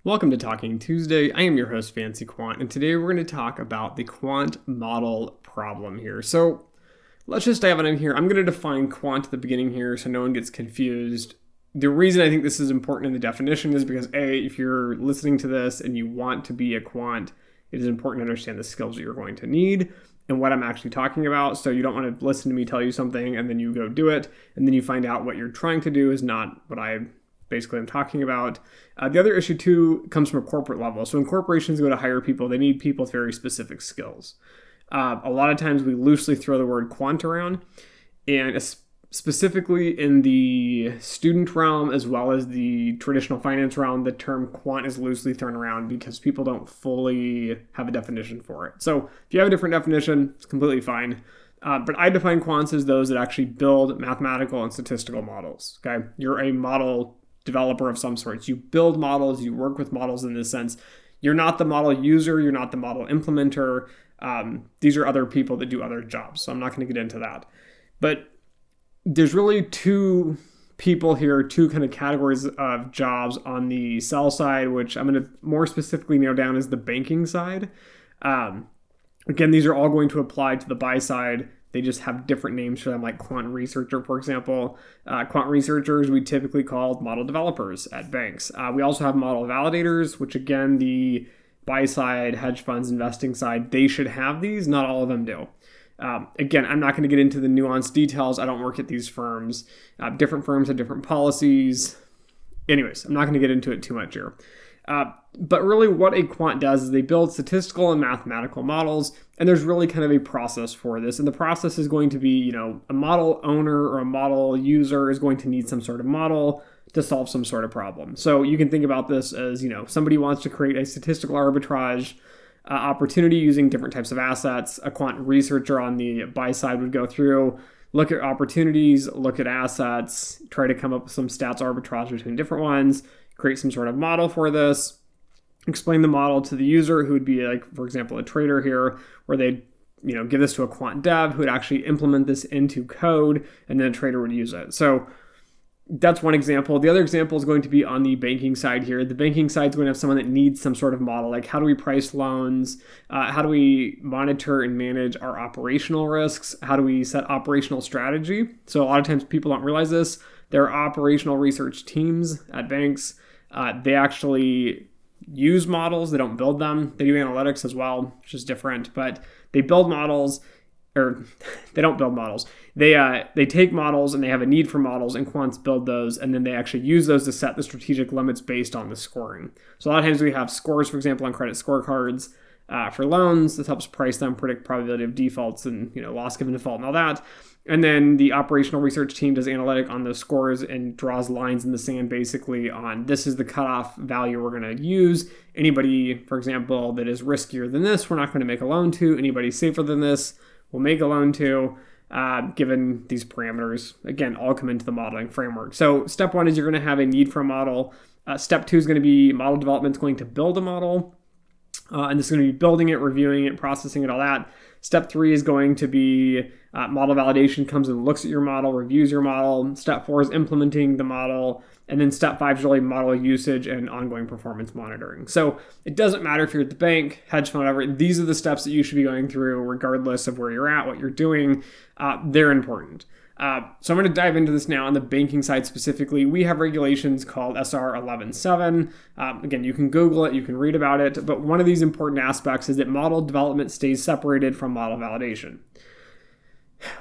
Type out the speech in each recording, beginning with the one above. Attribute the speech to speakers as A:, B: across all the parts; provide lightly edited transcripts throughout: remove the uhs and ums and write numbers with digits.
A: Welcome to Talking Tuesday. I am your host, Fancy Quant, and today we're going to talk about the quant model problem here. So let's just dive in here. I'm going to define quant at the beginning here so no one gets confused. The reason I think this is important in the definition is because A, if you're listening to this and you want to be a quant, it is important to understand the skills that you're going to need and what I'm actually talking about. So you don't want to listen to me tell you something and then you go do it, and then you find out what you're trying to do is not what I'm talking about. The other issue too comes from a corporate level. So when corporations go to hire people, they need people with very specific skills. A lot of times we loosely throw the word quant around, and specifically in the student realm as well as the traditional finance realm, the term quant is loosely thrown around because people don't fully have a definition for it. So if you have a different definition, it's completely fine. But I define quants as those that actually build mathematical and statistical models. Okay, you're a model developer of some sorts. You build models, you work with models in this sense. You're not the model user, you're not the model implementer. These are other people that do other jobs. So I'm not going to get into that. But there's really two people here, two kind of categories of jobs on the sell side, which I'm going to more specifically nail down as the banking side. Again, these are all going to apply to the buy side. They just have different names for them, like quant researcher, for example. Quant researchers we typically call model developers at banks. We also have model validators, which again, the buy side, hedge funds, investing side, they should have these. Not all of them do. Again, I'm not going to get into the nuanced details. I don't work at these firms. Different firms have different policies. Anyways, I'm not going to get into it too much here. But really what a quant does is they build statistical and mathematical models, and there's really kind of a process for this. And the process is going to be, a model owner or a model user is going to need some sort of model to solve some sort of problem. So you can think about this as, somebody wants to create a statistical arbitrage opportunity using different types of assets. A quant researcher on the buy side would go through, look at opportunities, look at assets, try to come up with some stats arbitrage between different ones, create some sort of model for this, explain the model to the user, who would be like, for example, a trader here, where they'd give this to a quant dev who would actually implement this into code, and then a trader would use it. So that's one example. The other example is going to be on the banking side here. The banking side is going to have someone that needs some sort of model, like how do we price loans? How do we monitor and manage our operational risks? How do we set operational strategy? So a lot of times people don't realize this. There are operational research teams at banks. They actually use models. They don't build them. They do analytics as well, which is different. But they build models, or they don't build models. They take models and they have a need for models, and quants build those, and then they actually use those to set the strategic limits based on the scoring. So a lot of times we have scores, for example, on credit scorecards for loans. This helps price them, predict probability of defaults and loss given default and all that. And then the operational research team does analytic on those scores and draws lines in the sand basically on this is the cutoff value we're going to use. Anybody, for example, that is riskier than this, we're not going to make a loan to. Anybody safer than this, we'll make a loan to, given these parameters. Again, all come into the modeling framework. So step one is you're going to have a need for a model. Step two is going to be model development is going to build a model. And this is going to be building it, reviewing it, processing it, all that. Step three is going to be model validation, comes and looks at your model, reviews your model. Step four is implementing the model. And then step five is really model usage and ongoing performance monitoring. So it doesn't matter if you're at the bank, hedge fund, whatever. These are the steps that you should be going through regardless of where you're at, what you're doing. They're important. So I'm going to dive into this now on the banking side specifically. We have regulations called SR 11.7. Again, you can Google it, you can read about it, but one of these important aspects is that model development stays separated from model validation.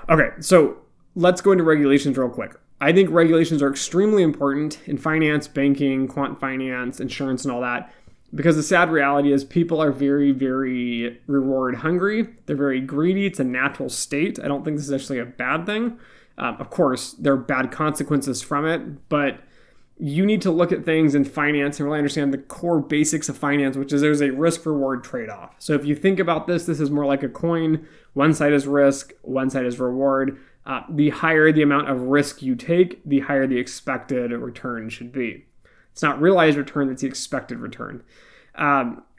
A: Okay, so let's go into regulations real quick. I think regulations are extremely important in finance, banking, quant finance, insurance, and all that, because the sad reality is people are very, very reward hungry. They're very greedy. It's a natural state. I don't think this is actually a bad thing. Of course, there are bad consequences from it, but you need to look at things in finance and really understand the core basics of finance, which is there's a risk-reward trade-off. So if you think about this, this is more like a coin. One side is risk, one side is reward. The higher the amount of risk you take, the higher the expected return should be. It's not realized return, it's the expected return.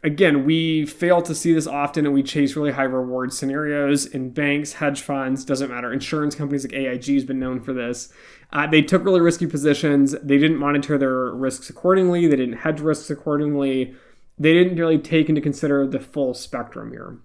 A: Again, we fail to see this often, and we chase really high reward scenarios in banks, hedge funds, doesn't matter. Insurance companies like AIG has been known for this. They took really risky positions. They didn't monitor their risks accordingly. They didn't hedge risks accordingly. They didn't really take into consider the full spectrum here.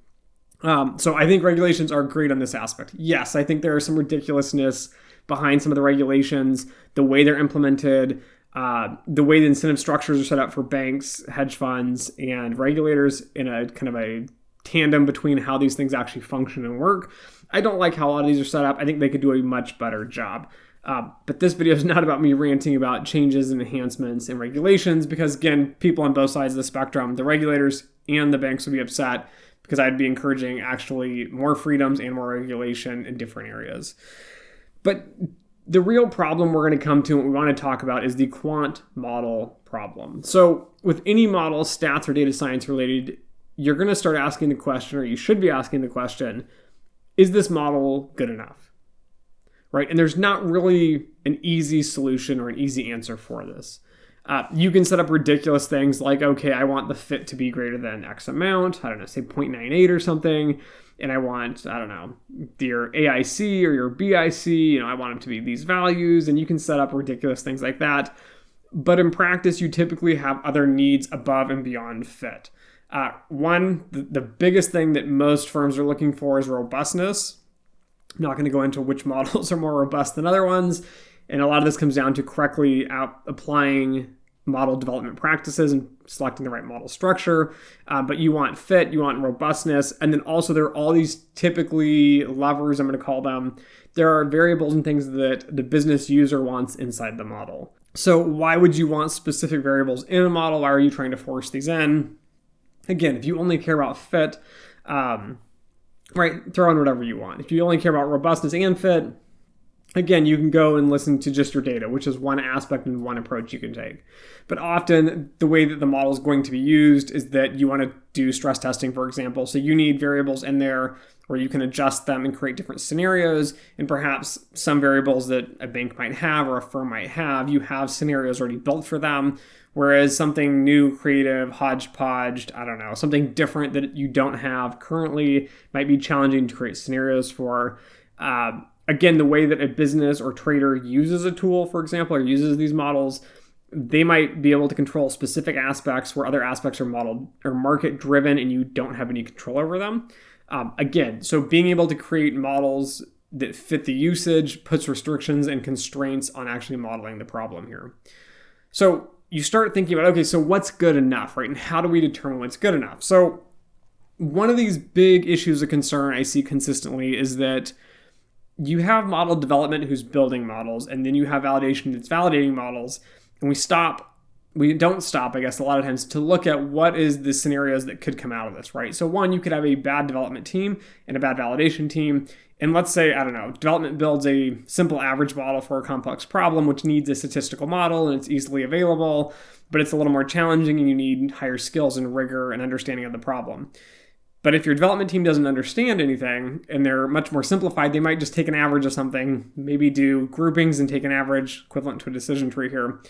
A: So I think regulations are great on this aspect. Yes, I think there is some ridiculousness behind some of the regulations, the way they're implemented, the way the incentive structures are set up for banks, hedge funds, and regulators in a kind of a tandem between how these things actually function and work. I don't like how a lot of these are set up. I think they could do a much better job. But this video is not about me ranting about changes and enhancements and regulations because, again, people on both sides of the spectrum, the regulators and the banks would be upset because I'd be encouraging actually more freedoms and more regulation in different areas. But the real problem we're going to come to and what we want to talk about is the quant model problem. So with any model, stats or data science related, you're going to start asking the question, or you should be asking the question, is this model good enough? Right? And there's not really an easy solution or an easy answer for this. You can set up ridiculous things like, okay, I want the fit to be greater than X amount, I don't know, say 0.98 or something. And I want, I don't know, your AIC or your BIC, I want them to be these values. And you can set up ridiculous things like that. But in practice, you typically have other needs above and beyond fit. The biggest thing that most firms are looking for is robustness. I'm not going to go into which models are more robust than other ones. And a lot of this comes down to correctly applying model development practices and selecting the right model structure. But you want fit, you want robustness. And then also there are all these typically levers, I'm going to call them. There are variables and things that the business user wants inside the model. So why would you want specific variables in a model? Why are you trying to force these in? Again, if you only care about fit, throw in whatever you want. If you only care about robustness and fit, again, you can go and listen to just your data, which is one aspect and one approach you can take. But often the way that the model is going to be used is that you want to do stress testing, for example. So you need variables in there where you can adjust them and create different scenarios. And perhaps some variables that a bank might have or a firm might have, you have scenarios already built for them. Whereas something new, creative, hodgepodge, something different that you don't have currently might be challenging to create scenarios for. Again, the way that a business or trader uses a tool, for example, or uses these models, they might be able to control specific aspects where other aspects are modeled or market driven and you don't have any control over them. So being able to create models that fit the usage puts restrictions and constraints on actually modeling the problem here. So you start thinking about, okay, so what's good enough, right? And how do we determine what's good enough? So one of these big issues of concern I see consistently is that you have model development who's building models, and then you have validation that's validating models. And we don't stop, I guess, a lot of times to look at what is the scenarios that could come out of this, right? So one, you could have a bad development team and a bad validation team. And let's say, development builds a simple average model for a complex problem, which needs a statistical model and it's easily available, but it's a little more challenging and you need higher skills and rigor and understanding of the problem. But if your development team doesn't understand anything and they're much more simplified, they might just take an average of something, maybe do groupings and take an average equivalent to a decision tree here.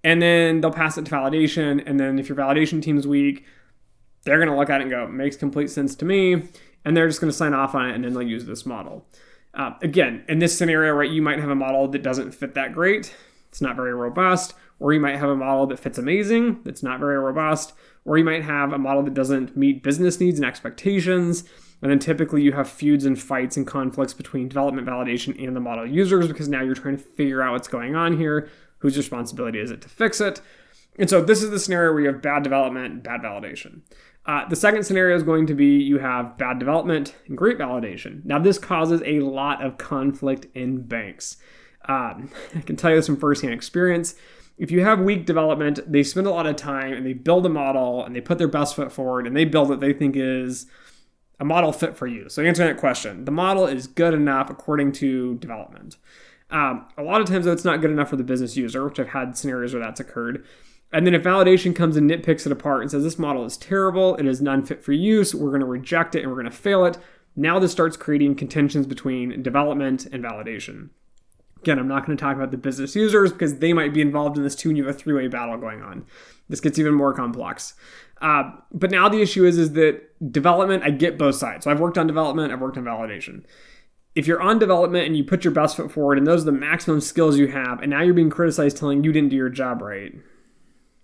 A: And then they'll pass it to validation. And then if your validation team's weak, they're going to look at it and go, makes complete sense to me. And they're just going to sign off on it and then they'll use this model. Again, in this scenario, right, you might have a model that doesn't fit that great. It's not very robust. Or you might have a model that fits amazing, that's not very robust. Or you might have a model that doesn't meet business needs and expectations. And then typically you have feuds and fights and conflicts between development validation and the model users because now you're trying to figure out what's going on here. Whose responsibility is it to fix it? And so this is the scenario where you have bad development, bad validation. The second scenario is going to be you have bad development and great validation. Now this causes a lot of conflict in banks. I can tell you this from firsthand experience. If you have weak development, they spend a lot of time and they build a model and they put their best foot forward and they build what they think is a model fit for you. So answering that question, the model is good enough according to development. A lot of times though, it's not good enough for the business user, which I've had scenarios where that's occurred. And then if validation comes and nitpicks it apart and says this model is terrible, it is non-fit for use, we're going to reject it and we're going to fail it. Now this starts creating contentions between development and validation. Again, I'm not going to talk about the business users because they might be involved in this too and you have a three-way battle going on. This gets even more complex. But now the issue is that development, I get both sides. So I've worked on development, I've worked on validation. If you're on development and you put your best foot forward and those are the maximum skills you have, and now you're being criticized telling you didn't do your job right,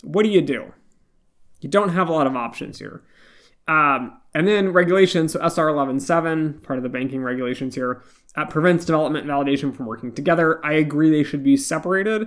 A: what do? You don't have a lot of options here. And then regulations, so SR 11.7, part of the banking regulations here, prevents development and validation from working together. I agree they should be separated,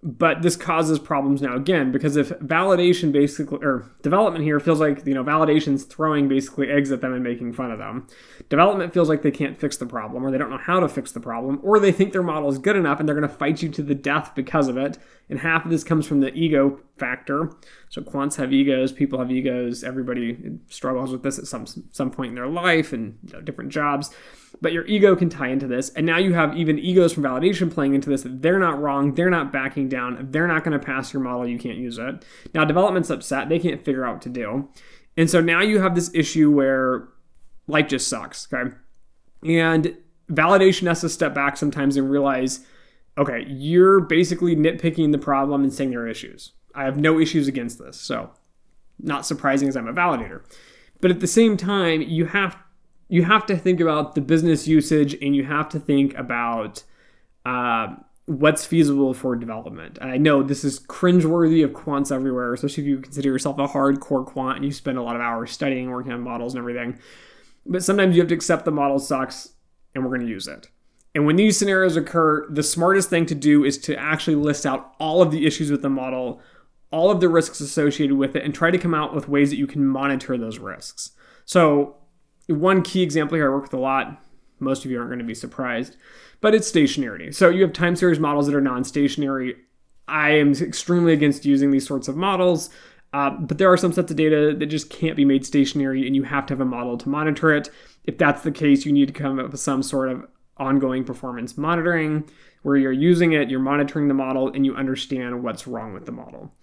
A: but this causes problems now again, because if validation basically, or development here feels like, validation's throwing basically eggs at them and making fun of them. Development feels like they can't fix the problem, or they don't know how to fix the problem, or they think their model is good enough and they're going to fight you to the death because of it. And half of this comes from the ego factor. So quants have egos, people have egos, everybody struggles with this at some point in their life and different jobs. But your ego can tie into this. And now you have even egos from validation playing into this. They're not wrong. They're not backing down. They're not going to pass your model. You can't use it. Now development's upset. They can't figure out what to do. And so now you have this issue where life just sucks, okay? And validation has to step back sometimes and realize, okay, you're basically nitpicking the problem and saying there are issues. I have no issues against this. So not surprising as I'm a validator. But at the same time, you have to think about the business usage, and you have to think about what's feasible for development. And I know this is cringeworthy of quants everywhere, especially if you consider yourself a hardcore quant and you spend a lot of hours studying, working on models and everything. But sometimes you have to accept the model sucks and we're going to use it. And when these scenarios occur, the smartest thing to do is to actually list out all of the issues with the model, all of the risks associated with it, and try to come out with ways that you can monitor those risks. So one key example here I work with a lot, most of you aren't going to be surprised, but it's stationarity. So you have time series models that are non-stationary. I am extremely against using these sorts of models, but there are some sets of data that just can't be made stationary, and you have to have a model to monitor it. If that's the case, you need to come up with some sort of ongoing performance monitoring where you're using it, you're monitoring the model, and you understand what's wrong with the model.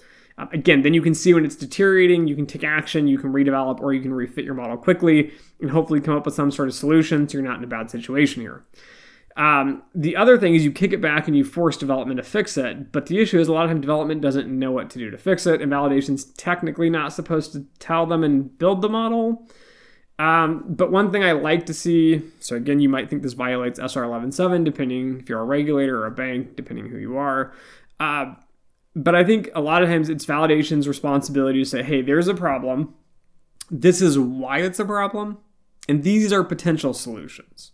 A: Again, then you can see when it's deteriorating, you can take action, you can redevelop, or you can refit your model quickly and hopefully come up with some sort of solution so you're not in a bad situation here. The other thing is you kick it back and you force development to fix it, but the issue is a lot of time development doesn't know what to do to fix it, and validation's technically not supposed to tell them and build the model. But one thing I like to see, so again, you might think this violates SR 11.7, depending if you're a regulator or a bank, depending who you are. But I think a lot of times it's validation's responsibility to say, hey, there's a problem. This is why it's a problem. And these are potential solutions.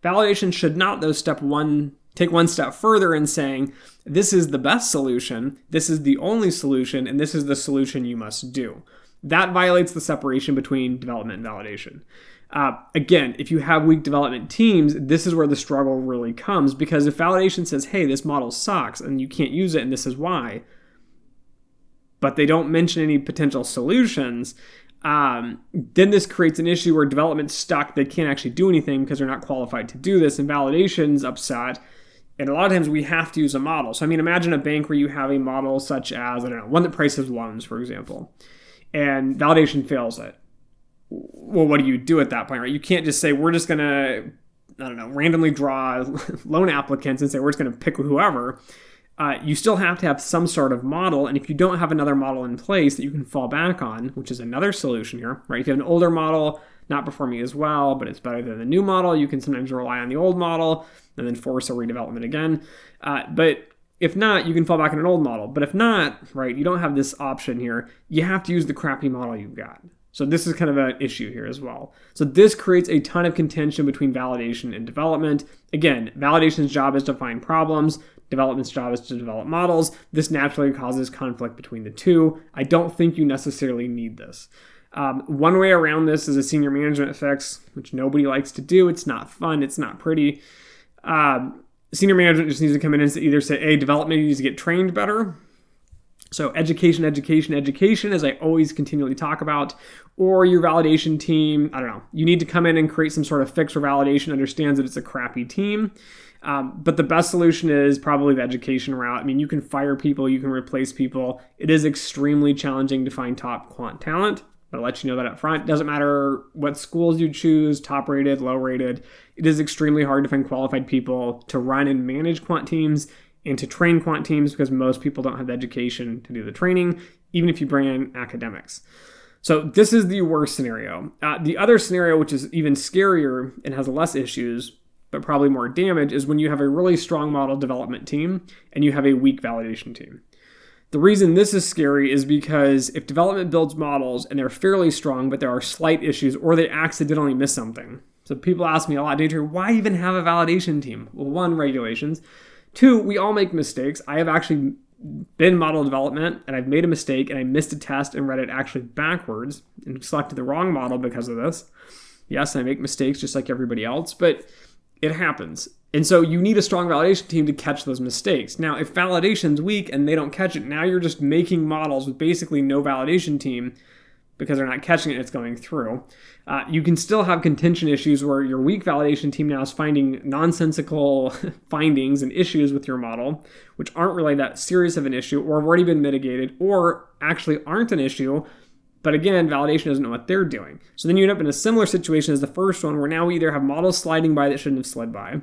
A: Validation should not, though, take one step further in saying, this is the best solution, this is the only solution, and this is the solution you must do. That violates the separation between development and validation. Again, if you have weak development teams, this is where the struggle really comes, because if validation says, hey, this model sucks and you can't use it and this is why, but they don't mention any potential solutions, then this creates an issue where development's stuck. They can't actually do anything because they're not qualified to do this, and validation's upset. And a lot of times we have to use a model. So, imagine a bank where you have a model such as, one that prices loans, for example, and validation fails it. Well, what do you do at that point, right? You can't just say, we're just going to, randomly draw loan applicants and say, we're just going to pick whoever. You still have to have some sort of model. And if you don't have another model in place that you can fall back on, which is another solution here, right? If you have an older model not performing as well, but it's better than the new model, you can sometimes rely on the old model and then force a redevelopment again. But if not, you can fall back on an old model. But if not, right, you don't have this option here. You have to use the crappy model you've got. So this is kind of an issue here as well. So this creates a ton of contention between validation and development. Again, validation's job is to find problems. Development's job is to develop models. This naturally causes conflict between the two. I don't think you necessarily need this. One way around this is a senior management fix, which nobody likes to do. It's not fun. It's not pretty. Senior management just needs to come in and either say, hey, development needs to get trained better. So education, as I always continually talk about, or your validation team, you need to come in and create some sort of fix where validation understands that it's a crappy team. But the best solution is probably the education route. You can fire people, you can replace people. It is extremely challenging to find top quant talent, but I'll let you know that up front. Doesn't matter what schools you choose, top rated, low rated. It is extremely hard to find qualified people to run and manage quant teams. and to train quant teams because most people don't have the education to do the training, even if you bring in academics. So this is the worst scenario. The other scenario, which is even scarier and has less issues, but probably more damage, is when you have a really strong model development team and you have a weak validation team. The reason this is scary is because if development builds models and they're fairly strong, but there are slight issues or they accidentally miss something. So people ask me a lot, Dimitri, why even have a validation team? Well, one, regulations. Two, we all make mistakes. I have actually been model development and I've made a mistake and I missed a test and read it actually backwards and selected the wrong model because of this. Yes, I make mistakes just like everybody else, but it happens. And so you need a strong validation team to catch those mistakes. Now, if validation's weak and they don't catch it, now you're just making models with basically no validation team because they're not catching it, it's going through. You can still have contention issues where your weak validation team now is finding nonsensical findings and issues with your model, which aren't really that serious of an issue or have already been mitigated or actually aren't an issue. But again, validation doesn't know what they're doing. So then you end up in a similar situation as the first one where now we either have models sliding by that shouldn't have slid by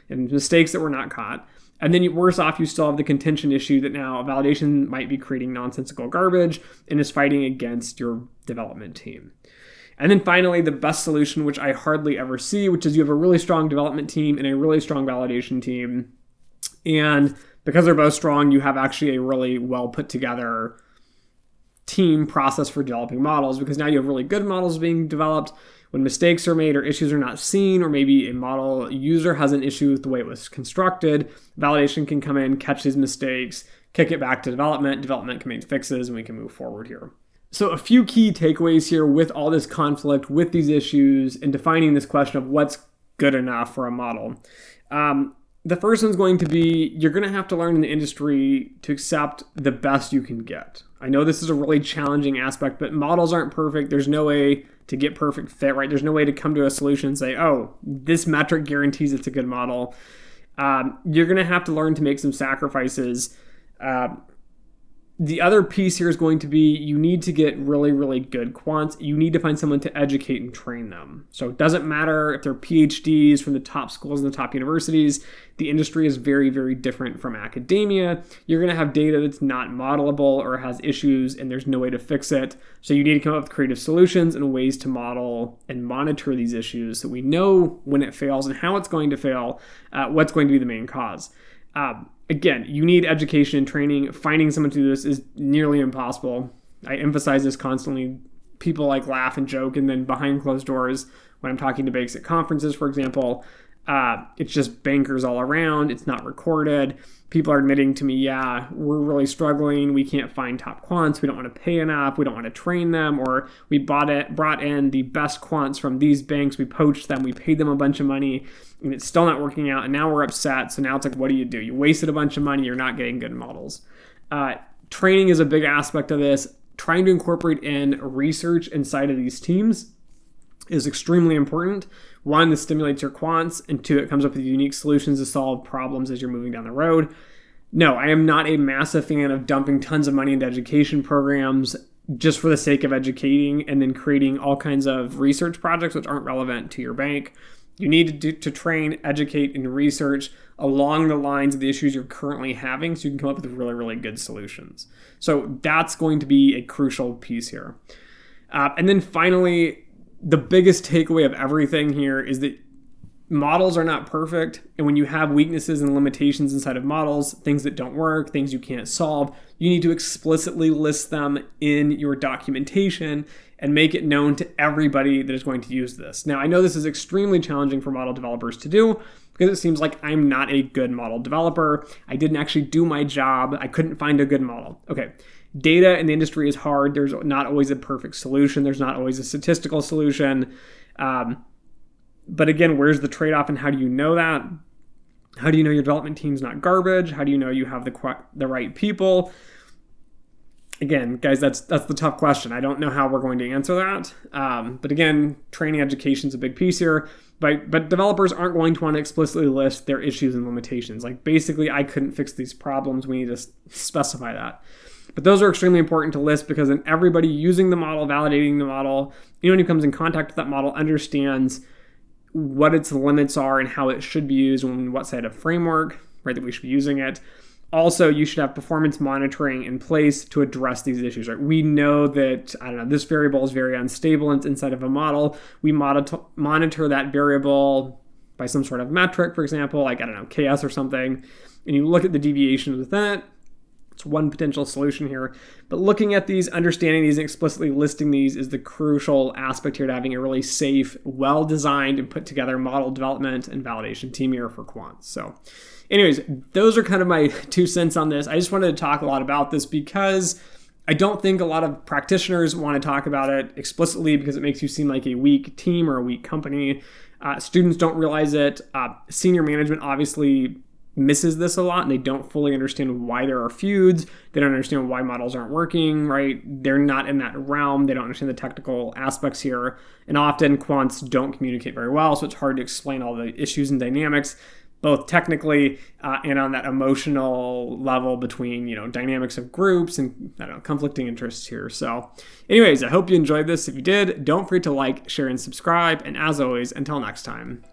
A: and mistakes that were not caught. And then worse off, you still have the contention issue that now validation might be creating nonsensical garbage and is fighting against your development team. And then finally, the best solution, which I hardly ever see, which is you have a really strong development team and a really strong validation team. And because they're both strong, you have actually a really well put together team process for developing models, because now you have really good models being developed. When mistakes are made or issues are not seen, or maybe a model user has an issue with the way it was constructed, validation can come in, catch these mistakes, kick it back to development. Development can make fixes, and we can move forward here. So a few key takeaways here with all this conflict, with these issues, and defining this question of what's good enough for a model. The first one's going to be, you're going to have to learn in the industry to accept the best you can get. I know this is a really challenging aspect, but models aren't perfect. There's no way to get perfect fit, right? There's no way to come to a solution and say, oh, this metric guarantees it's a good model. You're going to have to learn to make some sacrifices. The other piece here is going to be, you need to get really, really good quants. You need to find someone to educate and train them. So it doesn't matter if they're PhDs from the top schools and the top universities. The industry is very, very different from academia. You're going to have data that's not modelable or has issues and there's no way to fix it. So you need to come up with creative solutions and ways to model and monitor these issues so we know when it fails and how it's going to fail, what's going to be the main cause. Again, you need education and training. Finding someone to do this is nearly impossible. I emphasize this constantly. People laugh and joke, and then behind closed doors, when I'm talking to banks at conferences, for example, it's just bankers all around. It's not recorded. People are admitting to me, yeah, we're really struggling. We can't find top quants. We don't want to pay enough. We don't want to train them. Or we brought in the best quants from these banks. We poached them. We paid them a bunch of money, and it's still not working out. And now we're upset. So now it's what do? You wasted a bunch of money. You're not getting good models. Training is a big aspect of this. Trying to incorporate in research inside of these teams is extremely important. One, this stimulates your quants, and two, it comes up with unique solutions to solve problems as you're moving down the road. No, I am not a massive fan of dumping tons of money into education programs just for the sake of educating and then creating all kinds of research projects which aren't relevant to your bank. You need to train, educate, and research along the lines of the issues you're currently having so you can come up with really, really good solutions. So that's going to be a crucial piece here. And then finally, the biggest takeaway of everything here is that models are not perfect. And when you have weaknesses and limitations inside of models, things that don't work, things you can't solve, you need to explicitly list them in your documentation and make it known to everybody that is going to use this. Now, I know this is extremely challenging for model developers to do because it seems like I'm not a good model developer. I didn't actually do my job. I couldn't find a good model. Okay. Data in the industry is hard. There's not always a perfect solution. There's not always a statistical solution. But again, where's the trade-off and how do you know that? How do you know your development team's not garbage? How do you know you have the right people? Again, guys, that's the tough question. I don't know how we're going to answer that. But again, training education is a big piece here. But developers aren't going to want to explicitly list their issues and limitations. Basically, I couldn't fix these problems. We need to specify that. But those are extremely important to list because then everybody using the model, validating the model, anyone who comes in contact with that model understands what its limits are and how it should be used and what side of framework, right, that we should be using it. Also, you should have performance monitoring in place to address these issues. Right? We know that, I don't know, this variable is very unstable inside of a model. We monitor that variable by some sort of metric, for example, like, I don't know, KS or something, and you look at the deviations with that. It's one potential solution here. But looking at these, understanding these, and explicitly listing these is the crucial aspect here to having a really safe, well-designed and put together model development and validation team here for Quants. So anyways, those are kind of my 2 cents on this. I just wanted to talk a lot about this because I don't think a lot of practitioners want to talk about it explicitly because it makes you seem like a weak team or a weak company. Students don't realize it. Senior management obviously misses this a lot, and they don't fully understand why there are feuds. They don't understand why models aren't working, right? They're not in that realm. They don't understand the technical aspects here. And often quants don't communicate very well, so it's hard to explain all the issues and dynamics, both technically and on that emotional level between, dynamics of groups and, conflicting interests here. So anyways, I hope you enjoyed this. If you did, don't forget to like, share, and subscribe. And as always, until next time.